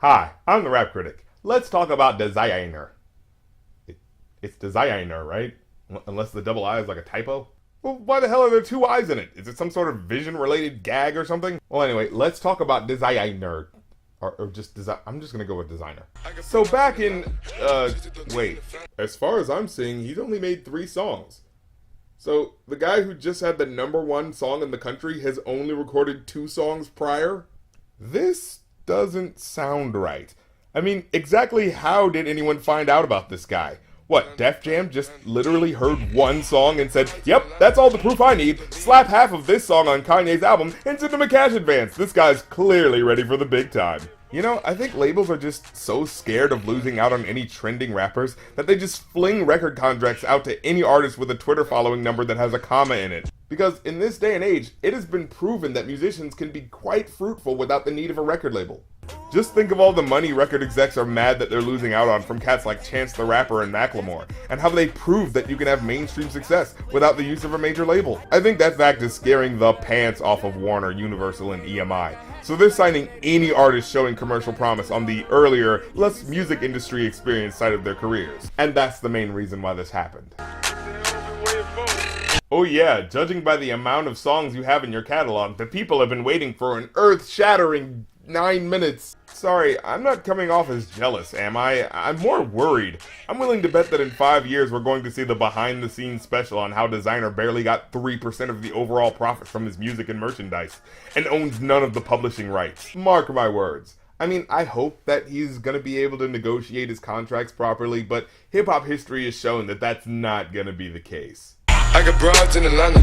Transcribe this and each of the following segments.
Hi, I'm the Rap Critic. Let's talk about Desiigner. It's Desiigner, right? Unless the double I is like a typo? Well, why the hell are there two I's in it? Is it some sort of vision-related gag or something? Well, anyway, let's talk about Desiigner. Or just design. I'm just gonna go with designer. So back in, wait. As far as I'm seeing, he's only made 3 songs. So the guy who just had the #1 song in the country has only recorded 2 songs prior? This doesn't sound right. I mean, exactly how did anyone find out about this guy? What, Def Jam just literally heard 1 song and said, yep, that's all the proof I need, slap half of this song on Kanye's album and send him a cash advance. This guy's clearly ready for the big time. You know, I think labels are just so scared of losing out on any trending rappers that they just fling record contracts out to any artist with a Twitter following number that has a comma in it. Because in this day and age, it has been proven that musicians can be quite fruitful without the need of a record label. Just think of all the money record execs are mad that they're losing out on from cats like Chance the Rapper and Macklemore, and how they prove that you can have mainstream success without the use of a major label. I think that fact is scaring the pants off of Warner, Universal, and EMI. So they're signing any artist showing commercial promise on the earlier, less music industry experienced side of their careers. And that's the main reason why this happened. Oh yeah, judging by the amount of songs you have in your catalog, the people have been waiting for an earth-shattering 9 minutes. Sorry, I'm not coming off as jealous, am I? I'm more worried. I'm willing to bet that in 5 years we're going to see the behind-the-scenes special on how Designer barely got 3% of the overall profits from his music and merchandise, and owns none of the publishing rights. Mark my words. I mean, I hope that he's gonna be able to negotiate his contracts properly, but hip-hop history has shown that that's not gonna be the case. I got broads in Atlanta,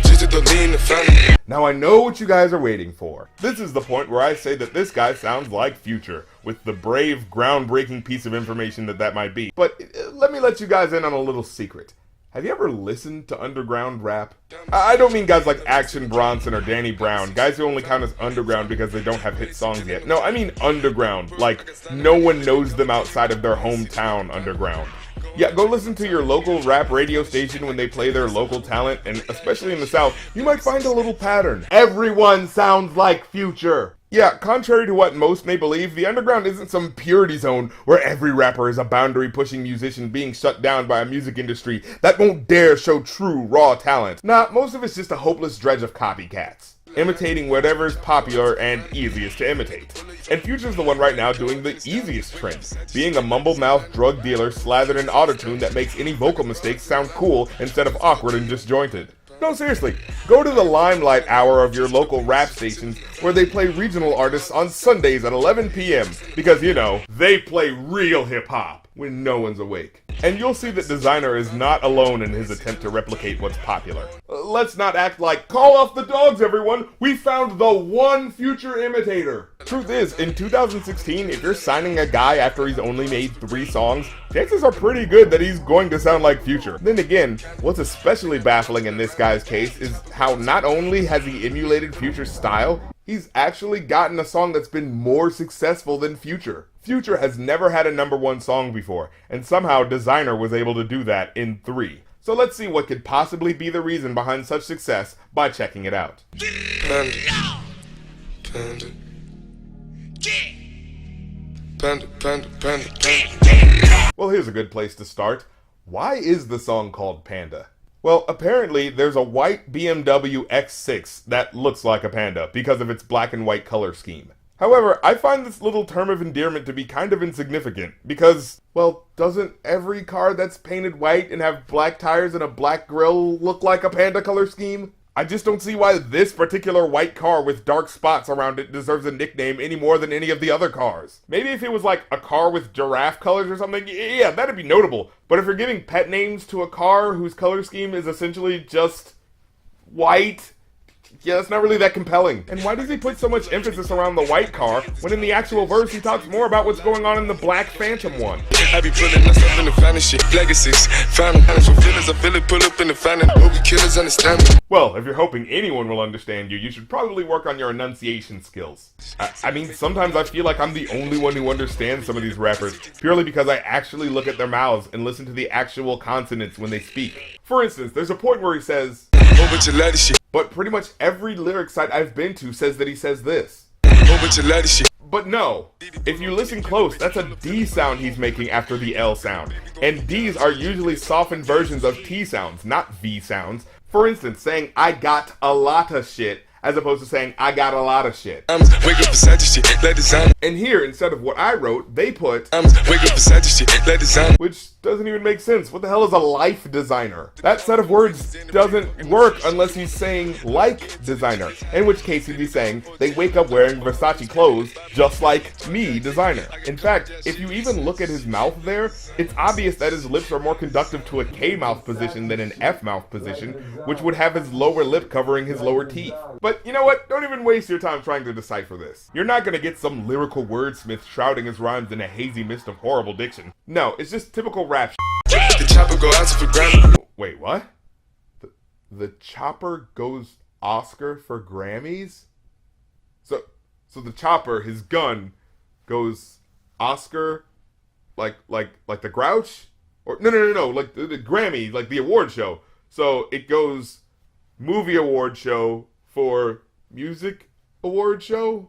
just to lean the family. Now I know what you guys are waiting for. This is the point where I say that this guy sounds like Future, with the brave, groundbreaking piece of information that might be. But let me let you guys in on a little secret. Have you ever listened to underground rap? I don't mean guys like Action Bronson or Danny Brown, guys who only count as underground because they don't have hit songs yet. No, I mean underground, like no one knows them outside of their hometown underground. Yeah, go listen to your local rap radio station when they play their local talent, and especially in the South, you might find a little pattern. Everyone sounds like Future. Yeah, contrary to what most may believe, the underground isn't some purity zone where every rapper is a boundary-pushing musician being shut down by a music industry that won't dare show true, raw talent. Nah, most of it's just a hopeless dredge of copycats, imitating whatever's popular and easiest to imitate. And Future's the one right now doing the easiest trend, being a mumble-mouthed drug dealer slathered in autotune that makes any vocal mistakes sound cool instead of awkward and disjointed. No, seriously, go to the limelight hour of your local rap stations where they play regional artists on Sundays at 11 p.m. because, you know, they play real hip-hop when no one's awake. And you'll see that Designer is not alone in his attempt to replicate what's popular. Let's not act like, call off the dogs everyone, we found the one Future imitator. Truth is, in 2016, if you're signing a guy after he's only made 3 songs, chances are pretty good that he's going to sound like Future. Then again, what's especially baffling in this guy's case is how not only has he emulated Future's style, he's actually gotten a song that's been more successful than Future. Future has never had a #1 song before, and somehow Designer was able to do that in 3. So let's see what could possibly be the reason behind such success by checking it out. Panda. Panda. Panda, panda, panda, panda. Well, here's a good place to start. Why is the song called Panda? Well, apparently there's a white BMW X6 that looks like a panda because of its black and white color scheme. However, I find this little term of endearment to be kind of insignificant because, well, doesn't every car that's painted white and have black tires and a black grille look like a panda color scheme? I just don't see why this particular white car with dark spots around it deserves a nickname any more than any of the other cars. Maybe if it was like a car with giraffe colors or something, yeah, that'd be notable. But if you're giving pet names to a car whose color scheme is essentially just white, yeah, that's not really that compelling. And why does he put so much emphasis around the white car when in the actual verse he talks more about what's going on in the black Phantom one? I be putting myself in the fantasy legacies. Found feelings, I feel it, pull up in the phantom. Hope killers understand me. Well, if you're hoping anyone will understand you, you should probably work on your enunciation skills. I mean, sometimes I feel like I'm the only one who understands some of these rappers, purely because I actually look at their mouths and listen to the actual consonants when they speak. For instance, there's a point where he says, but pretty much every lyric site I've been to says that he says this. But no, if you listen close, that's a D sound he's making after the L sound. And Ds are usually softened versions of T sounds, not V sounds. For instance, saying I got a lot of shit, as opposed to saying I got a lot of shit. And here, instead of what I wrote, they put which doesn't even make sense. What the hell is a life designer? That set of words doesn't work unless he's saying like designer, in which case he'd be saying they wake up wearing Versace clothes just like me, designer. In fact, if you even look at his mouth there, it's obvious that his lips are more conductive to a K mouth position than an F mouth position, which would have his lower lip covering his lower teeth. But you know what? Don't even waste your time trying to decipher this. You're not gonna get some lyrical wordsmith shrouding his rhymes in a hazy mist of horrible diction. No, it's just typical rap The chopper go Oscar for Grammy. Wait, what? The chopper goes Oscar for Grammys? So the chopper, his gun, goes Oscar like the Grouch? Or no, like the Grammy, like the award show. So it goes movie award show for music award show?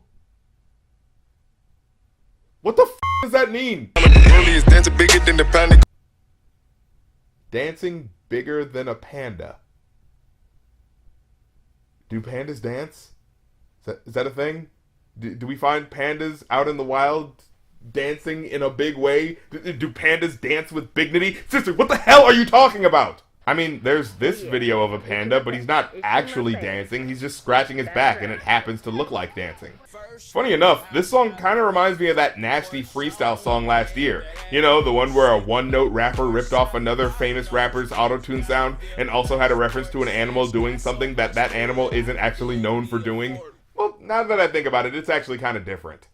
What the f does that mean? Dancing bigger than the Panda. Dancing bigger than a panda. Do pandas dance? Is that a thing? Do we find pandas out in the wild dancing in a big way? Do pandas dance with dignity? Sister, what the hell are you talking about? I mean, there's this video of a panda, but he's not actually dancing. He's just scratching his back, and it happens to look like dancing. Funny enough, this song kind of reminds me of that nasty freestyle song last year. You know, the one where a one-note rapper ripped off another famous rapper's auto-tune sound and also had a reference to an animal doing something that animal isn't actually known for doing. Well, now that I think about it, it's actually kind of different.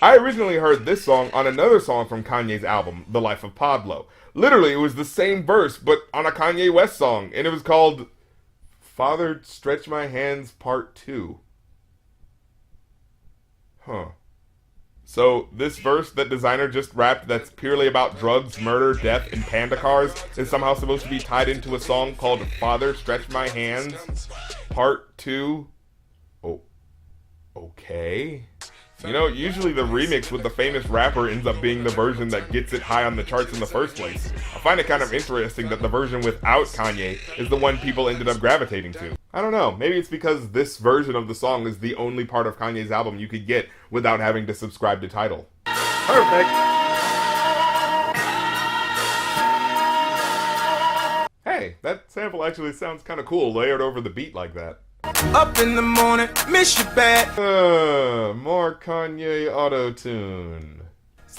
I originally heard this song on another song from Kanye's album, The Life of Pablo. Literally, it was the same verse, but on a Kanye West song, and it was called Father Stretch My Hands Part 2. Huh. So, this verse that Designer just rapped that's purely about drugs, murder, death, and panda cars is somehow supposed to be tied into a song called Father Stretch My Hands Part 2? Oh, okay. You know, usually the remix with the famous rapper ends up being the version that gets it high on the charts in the first place. I find it kind of interesting that the version without Kanye is the one people ended up gravitating to. I don't know, maybe it's because this version of the song is the only part of Kanye's album you could get without having to subscribe to Tidal. Perfect! Hey, that sample actually sounds kind of cool layered over the beat like that. Up in the morning, miss you bad. More Kanye auto-tune.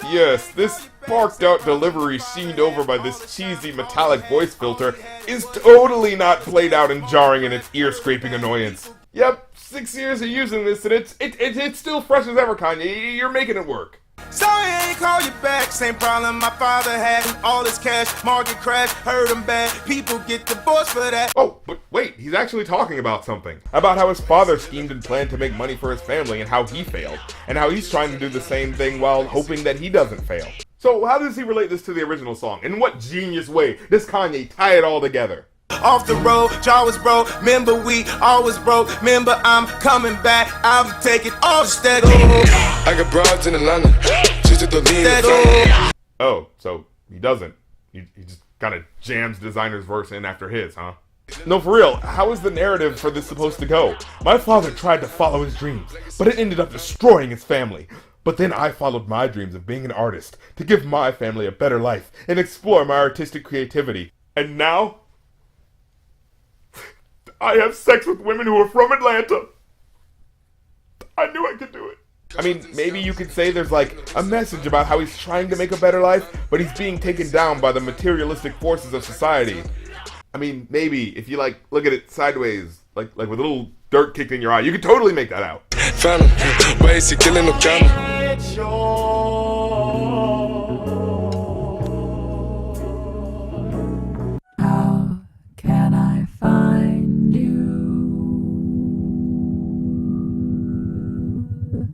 Yes, this barked out delivery sheened over by this cheesy metallic voice filter is totally not played out and jarring in its ear-scraping annoyance. Yep, 6 years of using this and it's still fresh as ever, Kanye. You're making it work. Sorry I ain't call you back, same problem my father had. All his cash, market crash, hurt him bad. People get divorced for that. Oh, but wait, he's actually talking about something. About how his father schemed and planned to make money for his family and how he failed. And how he's trying to do the same thing while hoping that he doesn't fail. So how does he relate this to the original song? In what genius way does Kanye tie it all together? Off the road, jaw was broke, remember we always broke, remember I'm coming back, I'll take it off steady. I got broads in Atlanta, she's at the lean. Oh, so he doesn't. He just kind of jams Designer's verse in after his, huh? No, for real, how is the narrative for this supposed to go? My father tried to follow his dreams, but it ended up destroying his family. But then I followed my dreams of being an artist, to give my family a better life, and explore my artistic creativity. And now I have sex with women who are from Atlanta. I knew I could do it. I mean, maybe you could say there's like a message about how he's trying to make a better life, but he's being taken down by the materialistic forces of society. I mean, maybe if you like look at it sideways, like with a little dirt kicked in your eye, you could totally make that out. How can I find you?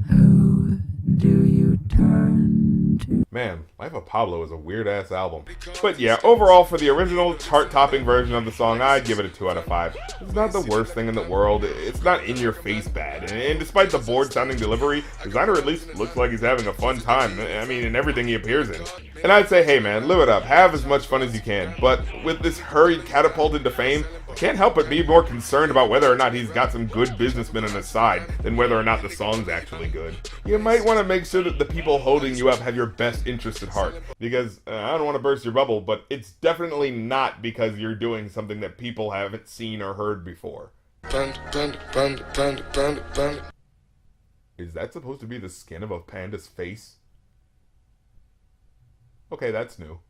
Who do you turn to? Man, Life of Pablo is a weird-ass album. But yeah, overall, for the original chart-topping version of the song, I'd give it a 2 out of 5. It's not the worst thing in the world, it's not in-your-face bad, and despite the bored-sounding delivery, Designer at least looks like he's having a fun time, I mean, in everything he appears in. And I'd say, hey man, live it up, have as much fun as you can, but with this hurried catapult into fame, I can't help but be more concerned about whether or not he's got some good businessmen on his side than whether or not the song's actually good. You might want to make sure that the people holding you up have your best interest at heart, because I don't want to burst your bubble, but it's definitely not because you're doing something that people haven't seen or heard before. Panda, panda, panda, panda, panda, panda. Is that supposed to be the skin of a panda's face? Okay, that's new.